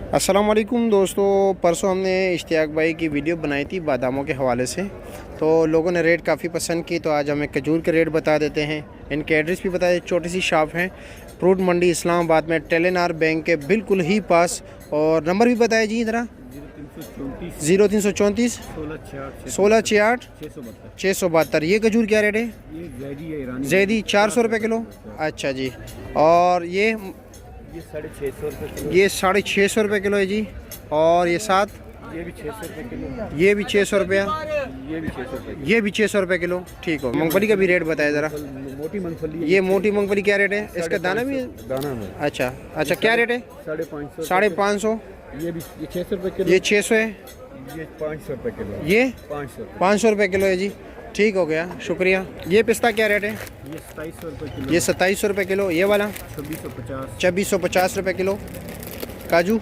अस्सलाम वालेकुम दोस्तों, परसों हमने इश्तियाक भाई की वीडियो बनाई थी बादामों के हवाले से, तो लोगों ने रेट काफ़ी पसंद की। तो आज हमें खजूर के रेट बता देते हैं, इनके एड्रेस भी बताए। छोटी सी शॉप है, फ्रूट मंडी इस्लामाबाद में, टेलेनार बैंक के बिल्कुल ही पास। और नंबर भी बताए जी ज़रा। 0334 1668 672। ये खजूर क्या रेट है? जैदी 400 रुपये किलो। अच्छा जी। और ये 650 रुपये किलो है जी। और ये साथ ये भी 600 रुपये किलो, ये भी 600 रुपया, ये भी 600 रुपये, ये भी 600 रुपये किलो। ठीक हो। मूंगफली का भी रेट बताया ज़रा। मोटी मूंगफली। ये मोटी मूंगफली क्या रेट है? इसका दाना भी है? दाना में अच्छा अच्छा, क्या रेट है? 550। 550। ये भी 600 रुपये किलो, ये 600 है। ये 500 रुपये किलो, ये 500। 500 रुपये किलो है जी। ठीक हो गया, शुक्रिया। ये पिस्ता क्या रेट है? ये 2700 रुपये किलो, ये 2700 रुपये किलो। ये वाला 2650। 2650 रुपये किलो। काजू